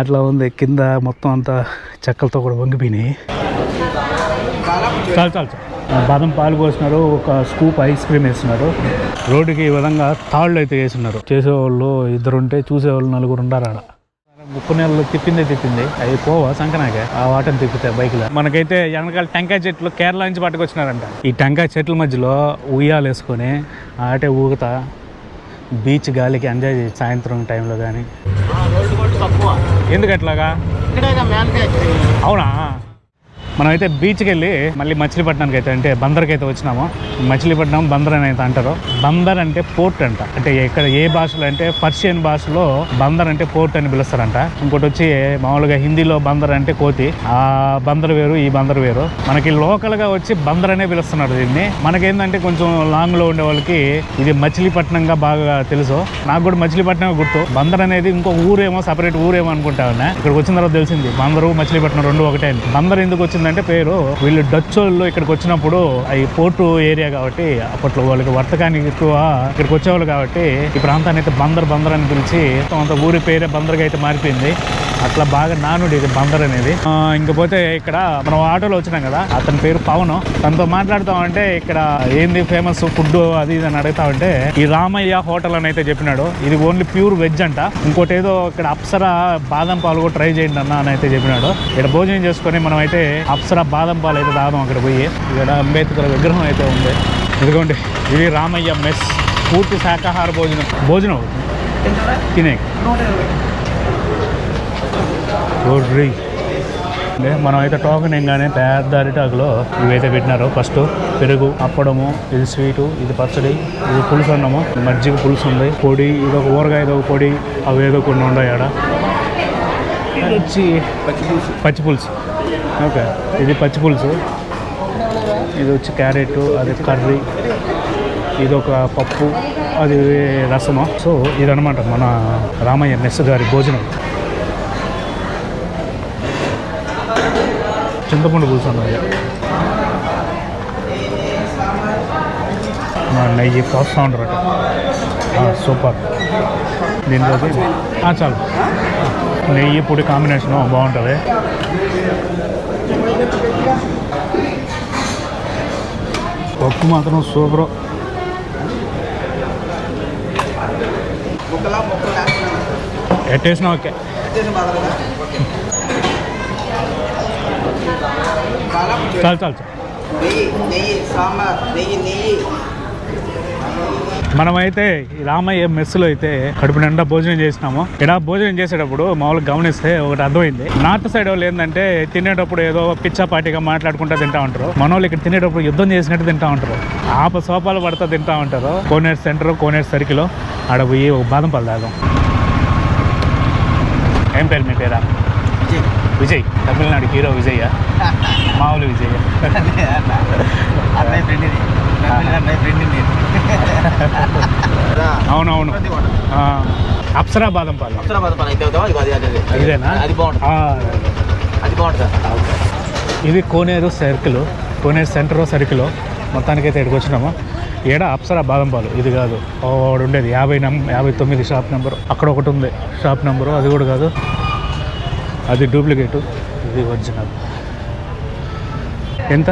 అట్లా ఉంది. కింద మొత్తం అంతా చెక్కలతో కూడా వంగిపోయినాయి. చాలు చాలు బాదం పాలు పోసినారు. ఒక స్కూప్ ఐస్ క్రీమ్ వేస్తున్నారు. రోడ్డుకి ఈ విధంగా తాళ్ళు అయితే వేస్తున్నారు. చేసేవాళ్ళు 2 ఉంటే చూసేవాళ్ళు 4 ఉండారు. ఆడ ముప్పు నెలలు తిప్పింది అవి పోవా సంకనాకే ఆ వాటని తిప్పుతాయి బైక్లో. మనకైతే వెనకాల టెంకాయ చెట్లు కేరళ నుంచి పట్టుకొచ్చినారంట. ఈ టెంకాయ చెట్ల మధ్యలో ఉయ్యాలు వేసుకొని ఆటే ఊగుతా బీచ్ గాలికి ఎంజాయ్ చేసి సాయంత్రం టైంలో. కానీ ఎందుకు అట్లాగా? అవునా? మనమైతే బీచ్కి వెళ్ళి మళ్ళీ మచిలీపట్నానికి అయితే అంటే బందర్కి అయితే వచ్చినాము. మచిలీపట్నం బందర్ అని అయితే అంటారు. బందర్ అంటే పోర్ట్ అంట. అంటే ఇక్కడ ఏ భాషలో అంటే పర్షియన్ భాషలో బందర్ అంటే పోర్ట్ అని పిలుస్తారంట. ఇంకోటి వచ్చి మామూలుగా హిందీలో బందర్ అంటే కోతి. ఆ బందర్ వేరు, ఈ బందర్ వేరు. మనకి లోకల్గా వచ్చి బందర్ అనే పిలుస్తున్నారు దీన్ని. మనకేంటంటే కొంచెం లాంగ్లో ఉండే వాళ్ళకి ఇది మచిలీపట్నంగా బాగా తెలుసు. నాకు కూడా మచిలీపట్నం గుర్తు. బందర్ అనేది ఇంకో ఊరేమో, సపరేట్ ఊరేమో అనుకుంటా ఉన్నా. ఇక్కడికి వచ్చిన తర్వాత తెలిసింది బందరు మచిలీపట్నం 2 ఒకటే అని. బందర్ ఎందుకు వచ్చింది అంటే పేరు వీళ్ళు డచ్ వాళ్ళు ఇక్కడికి వచ్చినప్పుడు ఈ పోర్టు ఏరియా కాబట్టి అప్పట్లో వాళ్ళకి వర్తకానికి ఎక్కువ ఇక్కడికి వచ్చేవాళ్ళు కాబట్టి ఈ ప్రాంతాన్ని అయితే బందర్ అని పిలిచి అంత ఊరి పేరే బందర్గా అయితే మారిపోయింది. అట్లా బాగా నానుడి ఇది బందర్ అనేది. ఇంకపోతే ఇక్కడ మనం ఆటోలో వచ్చినాం కదా, అతని పేరు పవన్. తనతో మాట్లాడుతామంటే ఇక్కడ ఏంది ఫేమస్ ఫుడ్ అది ఇది అని అడుగుతామంటే ఈ రామయ్య హోటల్ అని అయితే చెప్పినాడు. ఇది ఓన్లీ ప్యూర్ వెజ్ అంట. ఇంకోటి ఏదో ఇక్కడ అప్సరా బాదం పాలు కూడా ట్రై చేయండి అన్న అని అయితే చెప్పినాడు. ఇక్కడ భోజనం చేసుకొని మనం అయితే అప్సరా బాదం పాలు అయితే తాగడం అక్కడ పోయి. ఇక్కడ అంబేద్కర్ విగ్రహం అయితే ఉంది. ఇదిగోండి ఇది రామయ్య మెస్. పూర్తి శాకాహార భోజనం తినే రోడ్రీ. మనం అయితే టోకెన్ ఏంగానే పెద్ద అరిటాకులో ఇవైతే పెట్టినారు. ఫస్ట్ పెరుగు, అప్పడము, ఇది స్వీటు, ఇది పచ్చడి, ఇది పులుసు అన్నము, మజ్జిగ పులుసు ఉంది, పొడి, ఇది ఒక ఊరగాయ, ఇది ఒక పొడి, అవి ఏదో కొన్ని ఉన్నాయి ఆడ. ఇది వచ్చి పచ్చి పులుసు. ఓకే, ఇది పచ్చి పులుసు. ఇది వచ్చి క్యారెట్, అది కర్రీ, ఇది ఒక పప్పు, అది రసము. సో ఇదనమాట మన రామయ్య మెస్ గారి భోజనం. చింతపండు పులుసు అన్నది, నెయ్యి పోస్తూ ఉంటారట. సూపర్. దీనిలోకి చాలు నెయ్యి పొడి కాంబినేషన్ బాగుంటుంది. పప్పు మాత్రం సూపర్. ఎట్టేసినా ఓకే. చాలు చాలు మనమైతే రామయ్య మెస్సులో అయితే కడుపు నిండా భోజనం చేసినాము. ఇక్కడ భోజనం చేసేటప్పుడు మామూలుగా గమనిస్తే ఒకటి అర్థమైంది. నార్త్ సైడ్ వాళ్ళు ఏంటంటే తినేటప్పుడు ఏదో పిచ్చాపాటిగా మాట్లాడుకుంటూ తింటా ఉంటారు. మన వాళ్ళు ఇక్కడ తినేటప్పుడు యుద్ధం చేసినట్టు తింటా ఉంటారు. సోపాలు పడుతూ తింటా ఉంటారు. కోనేరు సెంటర్, కోనేరు సర్కిల్ ఆడ పోయి ఒక బాదం పాలు తాగాం. ఏం పేరు మీ పేరా? విజయ్. తమిళనాడు హీరో విజయ్య, మామూలు విజయ్య. అవునవును. అప్సరా బాదం పాలు. ఇదేనా? ఇది కోనేరు సర్కిల్, కోనేరు సెంటర్ సర్కిల్. మొత్తానికైతే ఇక్కడికి వచ్చినాము. ఏడ అప్సరా బాదం పాలు. ఇది కాదు, ఒకటి ఉండేది 59 షాప్ నెంబరు. అక్కడ ఒకటి ఉంది షాప్ నెంబరు, అది కూడా కాదు, అది డూప్లికేటు, ఇది ఒరిజినల్. ఎంత?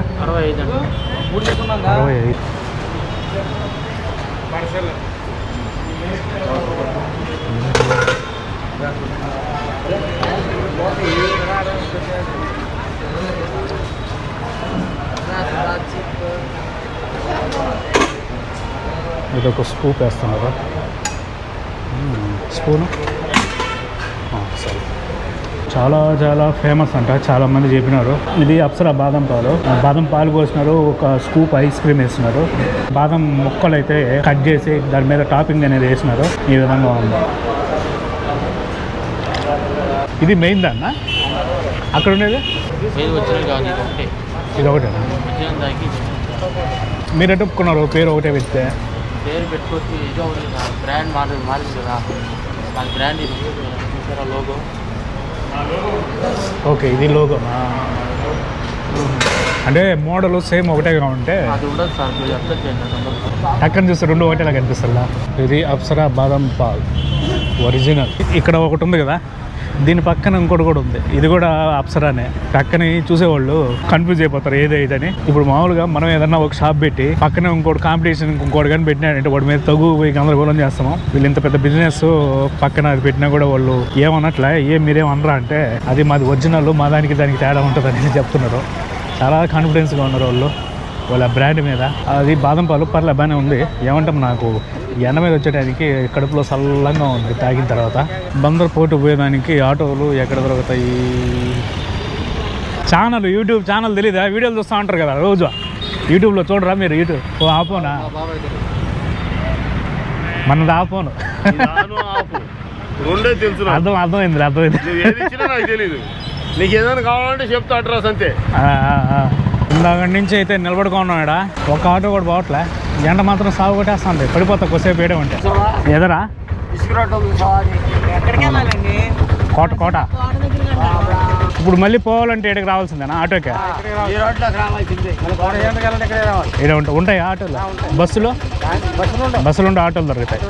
65. ఇదొక స్కూప్ వేస్తున్నారు. స్పూను సరే. చాలా చాలా ఫేమస్ అంట, చాలామంది చెప్పినారు. ఇది అప్సరా బాదం పాలు. బాదం పాలు పోసినారు. ఒక స్కూప్ ఐస్ క్రీమ్ వేస్తున్నారు. బాదం ముక్కలు అయితే కట్ చేసి దాని మీద టాపింగ్ అనేది వేసినారు. ఈ విధంగా ఉంది. ఇది మెయిన్ దాన్న అక్కడ ఉండేది. ఇది ఒకటేనా? మీరు ఎటు ఒప్పుకున్నారు పేరు ఒకటే పెడితే? పేరు పెట్టుకోవచ్చు, ఏదో బ్రాండ్ మారింది కదా, మన బ్రాండ్ ఇది లోగో. ఓకే, ఇది లోగో. అంటే మోడల్ సేమ్ ఒకటేగా ఉంటే అది ఉండదు సార్. మీరు అర్థం చేయండి. అక్కడ చూస్తే 2 ఒకటేలా కనిపిస్తుందా? ఇది అప్సరా బాదం పాల్ ఒరిజినల్. ఇక్కడ ఒకటి ఉంది కదా, దీని పక్కన ఇంకోటి కూడా ఉంది, ఇది కూడా అప్సరానే. పక్కనే చూసేవాళ్ళు కన్ఫ్యూజ్ అయిపోతారు ఏదైతే. ఇప్పుడు మామూలుగా మనం ఏదన్నా ఒక షాప్ పెట్టి పక్కనే ఇంకోటి కాంపిటీషన్ ఇంకోటి కానీ పెట్టినాడంటే వాడి మీద తగు గందరగోళం చేస్తాము. వీళ్ళు ఇంత పెద్ద బిజినెస్ పక్కన అది పెట్టినా కూడా వాళ్ళు ఏమన్నట్లే, మీరేం అనరా అంటే అది మాది ఒరిజినల్, మా దానికి తేడా ఉంటుంది అని చెప్తున్నారు. చాలా కాన్ఫిడెన్స్గా ఉన్నారు వాళ్ళ బ్రాండ్ మీద. అది బాదం పాలు పర్లే బాగానే ఉంది. ఏమంటాం, నాకు ఎండ మీద వచ్చేటానికి కడుపులో చల్లంగా ఉంది తాగిన తర్వాత. బందర్ పోటు పోయేదానికి ఆటోలు ఎక్కడ దొరుకుతాయి? యూట్యూబ్ ఛానల్ తెలీదా? వీడియోలు చూస్తూ ఉంటారు కదా రోజు, యూట్యూబ్లో చూడరా మీరు? యూట్యూబ్ ఆపోనా? మనది ఆపోను. అర్థమైంది. నీకు ఏదైనా కావాలంటే చెప్తా అడ్రస్ అంతే. ఇందాక నుంచి అయితే నిలబడుకున్నాం ఇక్కడ. ఒక ఆటో కూడా పోవట్లే, ఎండ మాత్రం సాగు కొట్టేస్తుంది. పడిపోతా కొద్దిసేపు వేయడం అంటే. ఎదరా కోట ఇప్పుడు మళ్ళీ పోవాలంటే ఇక్కడికి రావాల్సిందేనా ఆటోకి? ఇక్కడ ఉంటాయి ఆటోలు, బస్సులు ఉండే ఆటోలు దొరుకుతాయి.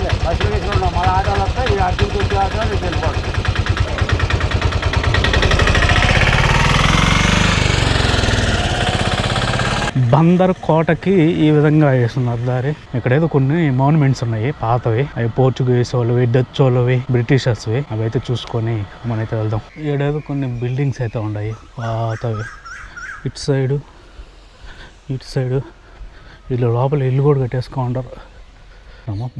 బందర్ కోటకి ఈ విధంగా వేస్తున్నారు దారి. ఇక్కడేదో కొన్ని మాన్యుమెంట్స్ ఉన్నాయి పాతవి, అవి పోర్చుగీస్ వాళ్ళవి, డచ్ వాళ్ళవి, బ్రిటిషర్స్వి. అవి అయితే చూసుకొని మనైతే వెళ్దాం. ఈడేదో కొన్ని బిల్డింగ్స్ అయితే ఉన్నాయి పాతవి. ఇటు సైడు వీళ్ళు లోపల ఇల్లు కూడా కట్టేసుకో ఉంటారు.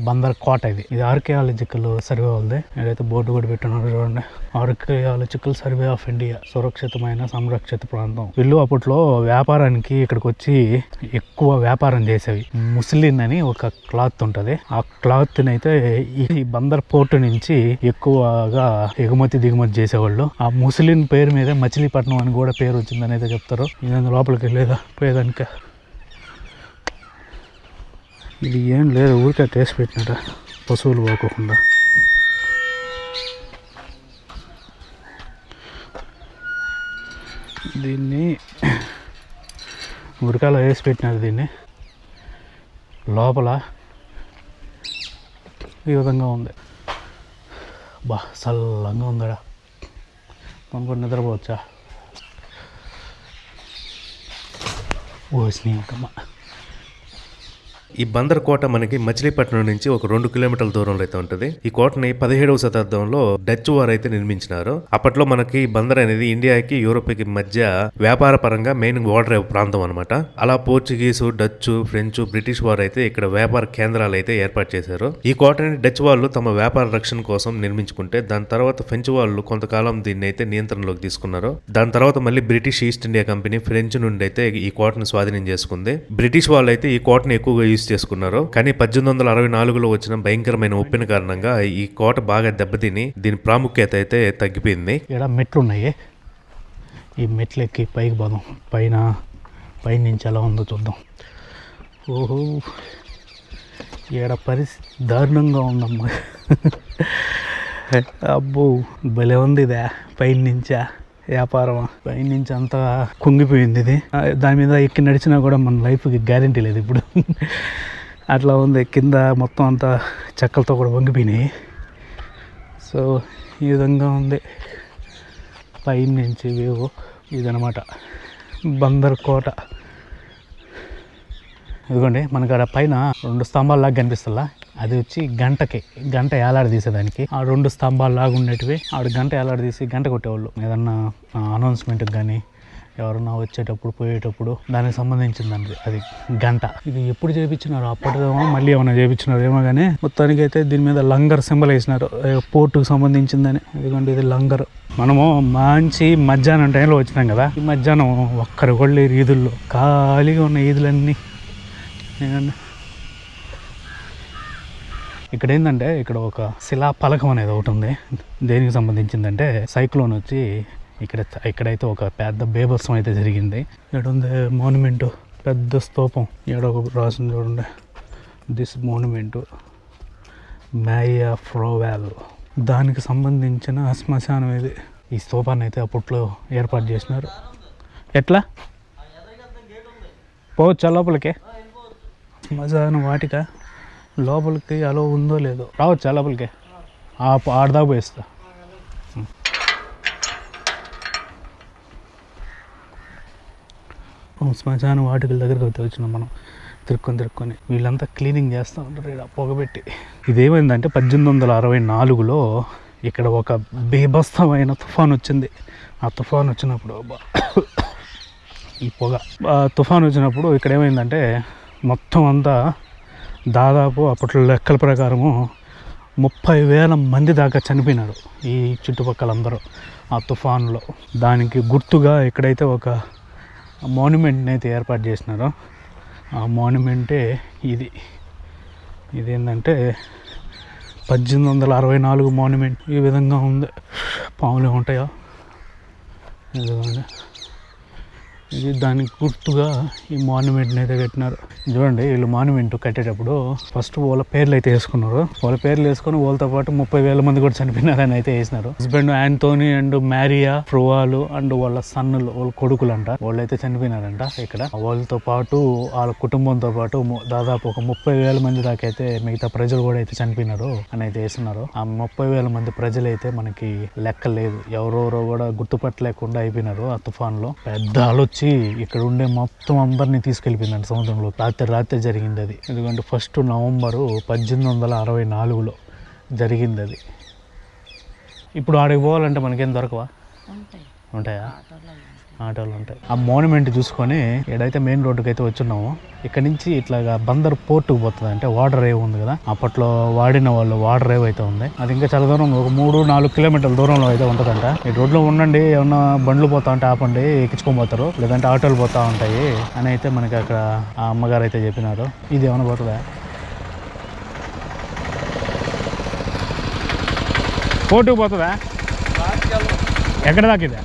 బందర్ కోట ఇది ఆర్కియాలజికల్ సర్వే వాళ్ళది. ఏదైతే బోర్డు కూడా పెట్టున్నారు చూడండి, ఆర్కియాలజికల్ సర్వే ఆఫ్ ఇండియా, సురక్షితమైన సంరక్షిత ప్రాంతం. వీళ్ళు అప్పట్లో వ్యాపారానికి ఇక్కడికి వచ్చి ఎక్కువ వ్యాపారం చేసేవి. ముస్లిన్ అని ఒక క్లాత్ ఉంటుంది, ఆ క్లాత్ అయితే ఈ బందర్ పోర్టు నుంచి ఎక్కువగా ఎగుమతి దిగుమతి చేసేవాళ్ళు. ఆ ముస్లిన్ పేరు మీద మచిలీపట్నం అని కూడా పేరు వచ్చిందని అయితే చెప్తారు. ఇది లోపలికి వెళ్ళేదా పోయేదానికి? ఇది ఏం లేదు, ఊరికే టేస్ట్ పెట్టినట, పశువులు పోకోకుండా. దీన్ని ఉరకాలో వేసి పెట్టినారు. దీన్ని లోపల ఈ విధంగా ఉంది. చల్లంగా ఉందడా, కొనుక్కొని నిద్రపోవచ్చా? స్నేహకమ్మ. ఈ బందర్ కోట మనకి మచిలీపట్నం నుంచి ఒక 2 కిలోమీటర్ల దూరంలో అయితే ఉంటుంది. ఈ కోటని 17వ శతాబ్దంలో డచ్ వారు అయితే నిర్మించినారు. అప్పట్లో మనకి బందర్ అనేది ఇండియాకి యూరోప్కి మధ్య వ్యాపార పరంగా మెయిన్ ఓడర్ ప్రాంతం అనమాట. అలా పోర్చుగీసు, డచ్, ఫ్రెంచ్, బ్రిటిష్ వారు అయితే ఇక్కడ వ్యాపార కేంద్రాలు అయితే ఏర్పాటు చేశారు. ఈ కోటని డచ్ వాళ్ళు తమ వ్యాపార రక్షణ కోసం నిర్మించుకుంటే దాని తర్వాత ఫ్రెంచ్ వాళ్ళు కొంతకాలం దీన్ని అయితే నియంత్రణలోకి తీసుకున్నారు. దాని తర్వాత మళ్ళీ British east India company French నుండి అయితే ఈ కోటను స్వాధీనం చేసుకుంది. బ్రిటిష్ వాళ్ళు అయితే ఈ కోటను ఎక్కువగా యూజ్ చేసుకున్నారు. కానీ 1864లో వచ్చిన భయంకరమైన ఉప్పెన కారణంగా ఈ కోట బాగా దెబ్బతిని దీని ప్రాముఖ్యత అయితే తగ్గిపోయింది. ఇక్కడ మెట్లు ఉన్నాయి, ఈ మెట్లు ఎక్కి పైకి పోదాం. పైన నుంచి ఎలా ఉందో చూద్దాం. ఓహో, ఈడ పరిస్థితి దారుణంగా ఉందమ్మా. అబ్బో భలే ఉంది ఇదే. పైన నుంచా వ్యాపారం, పైన నుంచి అంతా కుంగిపోయింది ఇది. దాని మీద ఎక్కి నడిచినా కూడా మన లైఫ్కి గ్యారంటీ లేదు ఇప్పుడు. అట్లా ఉంది. కింద మొత్తం అంతా చెక్కలతో కూడా వంగిపోయినాయి. సో ఈ విధంగా ఉంది పైన నుంచి వ్యూ. ఇదనమాట బందర్ కోట. ఇదిగోండి మనకు అక్కడ పైన 2 స్తంభాలలాగా కనిపిస్తుందా, అది వచ్చి గంట ఏలాడ తీసేదానికి. ఆ 2 స్తంభాలలాగా ఉండేటివి ఆడ గంట ఏలాడ తీసి గంట కొట్టేవాళ్ళు ఏదన్నా అనౌన్స్మెంట్కి కానీ ఎవరన్నా వచ్చేటప్పుడు పోయేటప్పుడు దానికి సంబంధించిందండి అది గంట. ఇది ఎప్పుడు చేయించినారు? అప్పటిదేమో మళ్ళీ ఏమైనా చేయించినారు ఏమో కానీ మొత్తానికి అయితే దీని మీద లంగర్ సింబల్ వేసినారు, పోర్టుకు సంబంధించిందని. ఇదిగోండి ఇది లంగర్. మనము మంచి మధ్యాహ్నం టైంలో వచ్చినాం కదా, ఈ మధ్యాహ్నం ఒక్కరు కూడా లేరు ఈదుల్లో, ఖాళీగా ఉన్న ఈదులన్నీ. ఇక్కడ ఏంటంటే ఇక్కడ ఒక శిలాఫలకం అనేది ఒకటి ఉంది. దేనికి సంబంధించిందంటే సైక్లోన్ వచ్చి ఇక్కడైతే ఒక పెద్ద బేభత్సం అయితే జరిగింది. ఇక్కడ ఉంది మోన్యుమెంట్, పెద్ద స్తూపం. ఇక్కడ ఒక రాసింది చూడండి, దిస్ మోన్యుమెంట్ మ్యాయా ఫ్రోవాల్, దానికి సంబంధించిన శ్మశానం ఇది. ఈ స్తూపాన్ని అయితే అప్పట్లో ఏర్పాటు చేసినారు. ఎట్లా పోవచ్చా లోపలికి? శ్మశానం వాటిక లోపలికి అలో ఉందో లేదో, రావచ్చా లోపలికి? ఆడదాకా పోయిస్తా. మొత్తం శ్మశాన వాటికల దగ్గరికి అయితే వచ్చినాం మనం తిరుక్కొని వీళ్ళంతా క్లీనింగ్ చేస్తూ ఉంటారు ఇక్కడ పొగబెట్టి. ఇదేమైందంటే 1864లో ఇక్కడ ఒక బీభత్సమైన తుఫాన్ వచ్చింది. ఆ తుఫాన్ వచ్చినప్పుడు ఈ పొగ తుఫాన్ వచ్చినప్పుడు ఇక్కడ ఏమైందంటే మొత్తం అంతా దాదాపు అప్పట్లో లెక్కల ప్రకారము 30,000 మంది దాకా చనిపోయినారు ఈ చుట్టుపక్కలందరూ ఆ తుఫాన్లో. దానికి గుర్తుగా ఇక్కడైతే ఒక మాన్యుమెంట్ని అయితే ఏర్పాటు చేసినారు. ఆ మాన్యుమెంటే ఇదేంటంటే 1864 మాన్యుమెంట్. ఈ విధంగా ఉంది. పాములు ఉంటాయా ఇది దానికి గుర్తుగా ఈ మాన్యుమెంట్ని అయితే కట్టినారు. చూడండి వీళ్ళు మాన్యుమెంట్ కట్టేటప్పుడు ఫస్ట్ వాళ్ళ పేర్లు అయితే వేసుకున్నారు. వాళ్ళ పేర్లు వేసుకొని వాళ్ళతో పాటు 30,000 మంది కూడా చనిపోయినారని అయితే వేసినారు. హస్బెండ్ యాంటోనీ అండ్ మ్యారియా ఫ్రోవాలు అండ్ వాళ్ళ సన్నులు వాళ్ళ కొడుకులు అంట వాళ్ళైతే చనిపోయినారంట ఇక్కడ. వాళ్ళతో పాటు వాళ్ళ కుటుంబంతో పాటు దాదాపు ఒక 30,000 మంది దాకా అయితే మిగతా ప్రజలు కూడా అయితే చనిపోయినారు అని అయితే వేస్తున్నారు. ఆ 30,000 మంది ప్రజలైతే మనకి లెక్క లేదు, ఎవరెవరో కూడా గుర్తుపట్టలేకుండా అయిపోయినారు ఆ తుఫాన్లో. పెద్ద ఆలోచి ఇక్కడ ఉండే మొత్తం అందరినీ తీసుకెళ్ళిపోయిందండి సముద్రంలో. రాత్రి జరిగింది అది. ఎందుకంటే 1 నవంబరు 1864లో జరిగింది అది. ఇప్పుడు ఆడికి పోవాలంటే మనకేం దొరకవా? ఉంటాయా? ఆటోలు ఉంటాయి. ఆ మాన్యుమెంట్ చూసుకొని ఏడైతే మెయిన్ రోడ్డుకి అయితే వచ్చున్నాము. ఇక్కడ నుంచి ఇట్లాగా బందర్ పోర్టుకు పోతుంది. అంటే వాటర్ రేవ్ ఉంది కదా, అప్పట్లో వాడిన వాళ్ళు వాటర్ రేవ్ అయితే ఉంది. అది ఇంకా చాలా దూరం, ఒక 3-4 కిలోమీటర్ల దూరంలో అయితే ఉంటుందంట. ఈ రోడ్లో ఉండండి, ఏమన్నా బండ్లు పోతా ఉంటే ఆపండి, ఎక్కించుకొని పోతారు, లేదంటే ఆటోలు పోతా ఉంటాయి అని అయితే మనకి అక్కడ ఆ అమ్మగారు అయితే చెప్పినారు. ఇది ఏమైనా పోతుందా? పోర్టుకు పోతుందా? ఎక్కడ దాకా ఇదే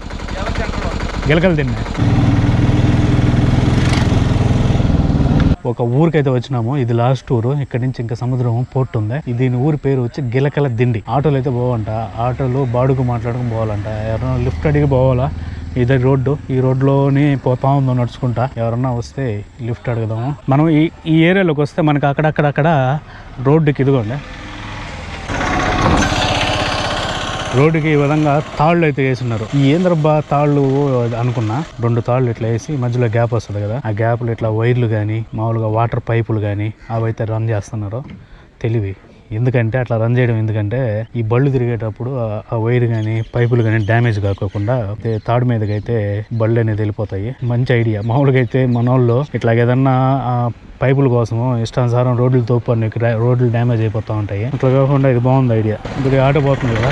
గిలకలు తిన్నా. ఒక ఊరికైతే వచ్చినాము. ఇది లాస్ట్ ఊరు. ఇక్కడ నుంచి ఇంకా సముద్రం పోర్ట్ ఉంది. దీని ఊరి పేరు వచ్చి గిలకల దిండి. ఆటోలు అయితే పోవంట. ఆటోలు బాడుగు మాట్లాడుకుని పోవాలంట. ఎవరైనా లిఫ్ట్ అడిగి పోవాలా. ఇదే రోడ్డు. ఈ రోడ్లోని పోతా ఉందో నడుచుకుంటా. ఎవరన్నా వస్తే లిఫ్ట్ అడుగుదాము. మనం ఈ ఏరియాలోకి వస్తే మనకి అక్కడక్కడ రోడ్డుకి ఇదిగోండి, రోడ్డుకి ఈ విధంగా తాళ్ళు అయితే వేస్తున్నారు. ఈ ఏంద్రబ్బా తాళ్ళు అనుకున్నా. 2 తాళ్ళు ఇట్లా వేసి మధ్యలో గ్యాప్ వస్తుంది కదా, ఆ గ్యాప్లో ఇట్లా వైర్లు కానీ మామూలుగా వాటర్ పైపులు కానీ అవి అయితే రన్ చేస్తున్నారు. తెలివి. ఎందుకంటే అట్లా రన్ చేయడం ఎందుకంటే ఈ బళ్ళు తిరిగేటప్పుడు ఆ వైర్ కానీ పైపులు కానీ డ్యామేజ్ కాకోకుండా తాడు మీదకి అయితే బళ్ళు అనేది వెళ్ళిపోతాయి. మంచి ఐడియా. మామూలుగా అయితే మన వాళ్ళు ఇట్లా ఏదన్నా పైపుల కోసము ఇష్టానుసారం రోడ్లు తోపని రోడ్లు డ్యామేజ్ అయిపోతూ ఉంటాయి. అట్లా కాకుండా ఇది బాగుంది ఐడియా. ఇప్పుడు ఆటో పోతుంది కదా,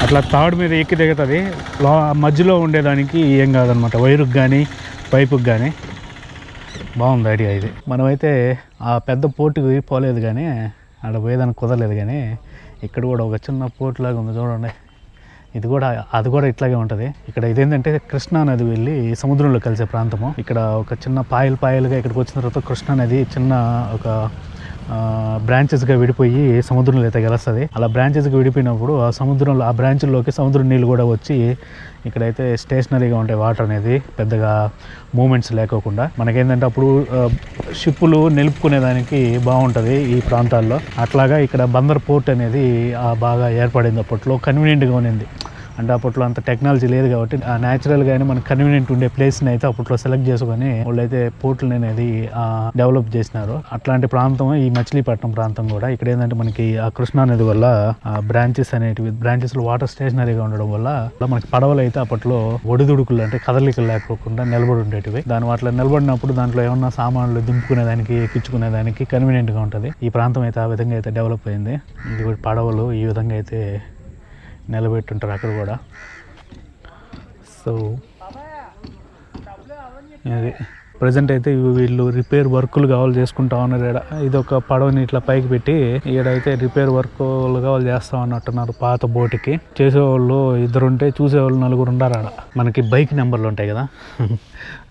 అట్లా తాడు మీద ఎక్కి దిగుతుంది. మధ్యలో ఉండేదానికి ఏం కాదనమాట, వైరుకి కానీ పైపుకి కానీ. బాగుంది ఐడియా ఇది. మనమైతే ఆ పెద్ద పోర్టుకి పోలేదు కానీ, అక్కడ పోయేదానికి కుదరలేదు కానీ, ఇక్కడ కూడా ఒక చిన్న పోర్ట్ లాగా ఉంది చూడండి. అది కూడా ఇట్లాగే ఉంటుంది. ఇక్కడ ఇదేంటంటే కృష్ణా నది వెళ్ళి సముద్రంలో కలిసే ప్రాంతము. ఇక్కడ ఒక చిన్న పాయలుగా ఇక్కడికి వచ్చిన తర్వాత కృష్ణా నది చిన్న ఒక బ్రాంచెస్గా విడిపోయి సముద్రంలో అయితే కలుస్తుంది. అలా బ్రాంచెస్గా విడిపోయినప్పుడు ఆ సముద్రంలో ఆ బ్రాంచుల్లోకి సముద్రం నీళ్ళు కూడా వచ్చి ఇక్కడైతే స్టేషనరీగా ఉంటాయి. వాటర్ అనేది పెద్దగా మూమెంట్స్ లేకోకుండా మనకేంటంటే అప్పుడు షిప్పులు నిలుపుకునేదానికి బాగుంటుంది ఈ ప్రాంతాల్లో. అట్లాగా ఇక్కడ బందర్ పోర్ట్ అనేది బాగా ఏర్పడింది. అప్పట్లో కన్వీనియంట్గా ఉన్నింది. అంటే అప్పట్లో అంత టెక్నాలజీ లేదు కాబట్టి న్యాచురల్గానే మనకు కన్వీనియంట్ ఉండే ప్లేస్ని అయితే అప్పట్లో సెలెక్ట్ చేసుకొని వాళ్ళైతే పోర్టులు అనేది డెవలప్ చేసినారు. అట్లాంటి ప్రాంతం ఈ మచిలీపట్నం ప్రాంతం కూడా. ఇక్కడ ఏంటంటే మనకి ఆ కృష్ణా నది వల్ల బ్రాంచెస్లో వాటర్ స్టేషనరీగా ఉండడం వల్ల మనకి పడవలు అయితే అప్పట్లో ఒడిదుడుకులు అంటే కదలికలు లేకోకుండా నిలబడి ఉండేటివి. దాని అట్లా నిలబడినప్పుడు దాంట్లో ఏమన్నా సామాన్లు దింపుకునేదానికి ఎక్కించుకునేదానికి కన్వీనియంట్గా ఉంటుంది. ఈ ప్రాంతం అయితే ఆ విధంగా అయితే డెవలప్ అయింది. ఇది పడవలు ఈ విధంగా అయితే నిలబెట్టుంటారు అక్కడ కూడా. సో అది ప్రజెంట్ అయితే వీళ్ళు రిపేర్ వర్కులు కావాలి చేసుకుంటా ఉన్నారు. ఇది ఒక పడవని ఇట్లా పైకి పెట్టి ఈడైతే రిపేర్ వర్కులు కావాలి చేస్తా ఉన్నట్టున్నారు. పాత బోటుకి చేసేవాళ్ళు 2 ఉంటే చూసేవాళ్ళు 4 ఉండారు ఆడ. మనకి బైక్ నెంబర్లు ఉంటాయి కదా,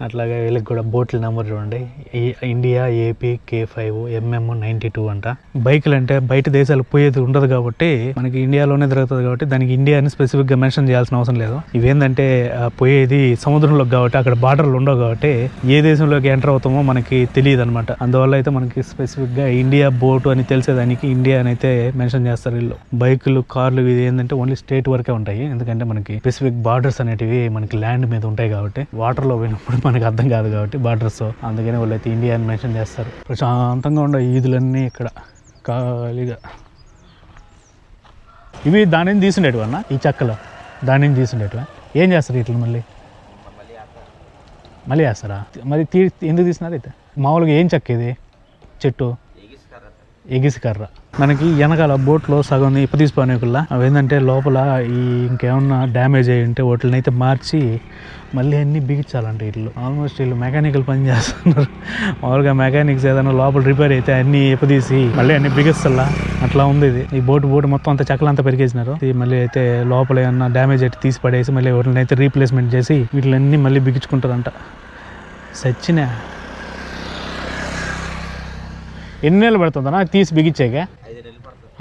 అట్లాగే వీళ్ళకి కూడా బోట్ల నెంబర్ చూడండి. ఇండియా AP K5 MM 92 అంట. బైకులు అంటే బయట దేశాలకు పోయేది ఉండదు కాబట్టి మనకి ఇండియాలోనే దొరుకుతుంది కాబట్టి దానికి ఇండియా అని స్పెసిఫిక్గా మెన్షన్ చేయాల్సిన అవసరం లేదు. ఇవేంటంటే పోయేది సముద్రంలోకి కాబట్టి అక్కడ బార్డర్లు ఉండవు కాబట్టి ఏది దేశంలోకి ఎంటర్ అవుతామో మనకి తెలియదు అనమాట. అందువల్ల అయితే మనకి స్పెసిఫిక్గా ఇండియా బోటు అని తెలిసేదానికి ఇండియా అని అయితే మెన్షన్ చేస్తారు వీళ్ళు. బైకులు, కార్లు ఇది ఏంటంటే ఓన్లీ స్టేట్ వరకే ఉంటాయి. ఎందుకంటే మనకి స్పెసిఫిక్ బార్డర్స్ అనేటివి మనకి ల్యాండ్ మీద ఉంటాయి కాబట్టి, వాటర్లో పోయినప్పుడు మనకి అర్థం కాదు కాబట్టి బార్డర్స్, అందుకని వాళ్ళు అయితే ఇండియా అని మెన్షన్ చేస్తారు. ప్రశాంతంగా ఉండే ఈదులన్నీ ఇక్కడ ఖాళీగా. ఇవి దాని నుంచి తీసుండేటివి అన్న, ఈ చెక్కలు దాని నుంచి తీసుండేటివా? ఏం చేస్తారు ఇట్లా మళ్ళీ వేస్తారా? మరి ఎందుకు తీసినారు అయితే? మామూలుగా ఏం చెక్క ఇది? చెట్టు ఎగిసి కర్ర. మనకి వెనకాల బోట్లో సగం తీసిపోయినకుల్లా అవి ఏంటంటే లోపల ఈ ఇంకేమన్నా డ్యామేజ్ అయ్యి ఉంటే వాటిని అయితే మార్చి మళ్ళీ అన్నీ బిగించాలంటే ఇల్లు. ఆల్మోస్ట్ వీళ్ళు మెకానికల్ పని చేస్తున్నారు. మామూలుగా మెకానిక్స్ ఏదైనా లోపల రిపేర్ అయితే అన్నీ ఎప్పదీసి మళ్ళీ అన్ని బిగిస్తల్లా అట్లా ఉంది ఇది. ఈ బోటు మొత్తం అంతా చెక్కలంతా పెరిగేసినారు. మళ్ళీ అయితే లోపల ఏమన్నా డ్యామేజ్ అయితే తీసి పడేసి మళ్ళీ వాటిని అయితే రీప్లేస్మెంట్ చేసి వీటిలన్నీ మళ్ళీ బిగించుకుంటారంట. సచ్చిన ఎన్ని నెలలు పడుతుందన్నా తీసి బిగించాక?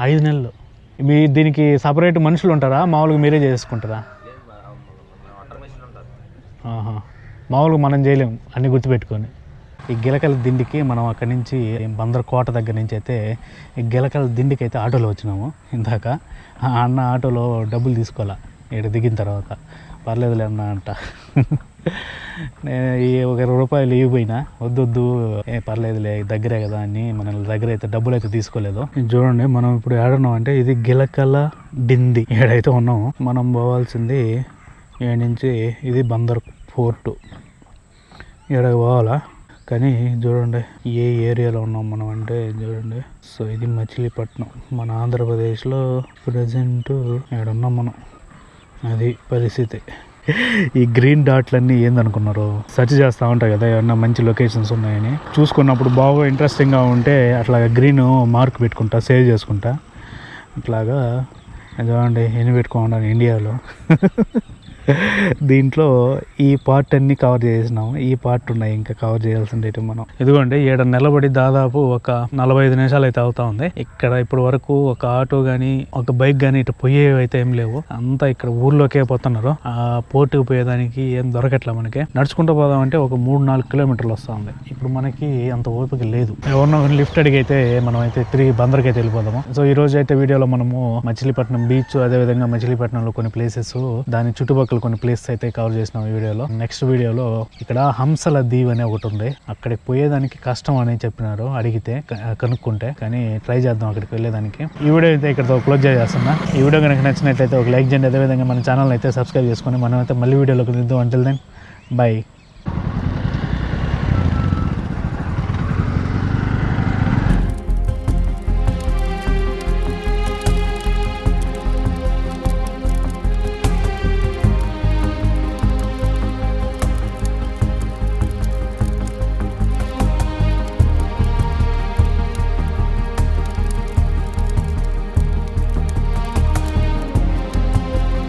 5 నెలలు. మీ దీనికి సపరేట్ మనుషులు ఉంటారా, మామూలుగా మీరే చేసుకుంటారా? మామూలుగా మనం చేయలేము అన్నీ గుర్తుపెట్టుకొని. ఈ గిలకల దిండికి మనం అక్కడి నుంచి బందర్ కోట దగ్గర నుంచి అయితే ఈ గిలకల దిండికి అయితే ఆటోలో వచ్చినాము. ఇందాక అన్న ఆటోలో డబ్బులు తీసుకోవాలా ఇక్కడ దిగిన తర్వాత. పర్లేదులే అన్న అంట. నేను ఈ ఒక 20 రూపాయలు ఇవ్వపోయినా వద్దు పర్లేదులే దగ్గరే కదా అని మన దగ్గర అయితే డబ్బులు అయితే తీసుకోలేదు. చూడండి మనం ఇప్పుడు ఏడున్నాం అంటే ఇది గిలకల డిండి ఏడైతే ఉన్నాము. మనం పోవాల్సింది ఏడు నుంచి ఇది బందర్ ఫోర్టు ఏడకి పోవాలా. కానీ చూడండి ఏ ఏరియాలో ఉన్నాం మనం అంటే చూడండి. సో ఇది మచిలీపట్నం మన ఆంధ్రప్రదేశ్లో ప్రజెంట్ ఏడున్నాం మనం. అది పరిస్థితి. ఈ గ్రీన్ డాట్లన్నీ ఏందనుకున్నారు, సెర్చ్ చేస్తూ ఉంటాయి కదా ఏమన్నా మంచి లొకేషన్స్ ఉన్నాయని. చూసుకున్నప్పుడు బాగా ఇంట్రెస్టింగ్గా ఉంటే అట్లా గ్రీన్ మార్క్ పెట్టుకుంటా, సేవ్ చేసుకుంటా. అట్లాగా చూడండి ఎన్ని పెట్టుకోండి ఇండియాలో. దీంట్లో ఈ పార్ట్ అన్నీ కవర్ చేసినాము. ఈ పార్ట్ ఉన్నాయి ఇంకా కవర్ చేయాల్సింది మనం. ఇదిగోండి ఈడ నిలబడి దాదాపు ఒక 45 నిమిషాలు అయితే అవుతా ఉంది. ఇక్కడ ఇప్పుడు వరకు ఒక ఆటో కానీ ఒక బైక్ కానీ ఇటు పోయేవి అయితే ఏం లేవు. అంతా ఇక్కడ ఊర్లోకే పోతున్నారు. ఆ పోర్టుకు పోయేదానికి ఏం దొరకట్లా మనకి. నడుచుకుంటూ పోదామంటే ఒక 3-4 కిలోమీటర్లు వస్తూ ఉంది. ఇప్పుడు మనకి అంత ఓపిక లేదు. ఎవరన్నా లిఫ్ట్ అడిగి అయితే మనం అయితే తిరిగి బందర్కి అయితే వెళ్ళిపోదాము. సో ఈ రోజు అయితే వీడియోలో మనము మచిలీపట్నం బీచ్, అదేవిధంగా మచిలీపట్నంలో కొన్ని ప్లేసెస్, దాని చుట్టుపక్కల కొన్ని ప్లేసెస్ అయితే కవర్ చేసినాం ఈ వీడియోలో. నెక్స్ట్ వీడియోలో ఇక్కడ హంసల దీవ్ అనే ఒకటి ఉంది. అక్కడికి పోయేదానికి కష్టం అని చెప్పినారు అడిగితే, కనుక్కుంటే. కానీ ట్రై చేద్దాం అక్కడికి వెళ్ళేదానికి. ఈ వీడియో అయితే ఇక్కడ క్లోజ్ చేస్తున్నా. ఈ వీడియో కనుక నచ్చినట్లయితే ఒక లైక్ చేయండి. అదేవిధంగా మన ఛానల్ అయితే సబ్స్క్రైబ్ చేసుకొని మనం అయితే మళ్ళీ వీడియోలోకి వెళ్దాం. Until then by.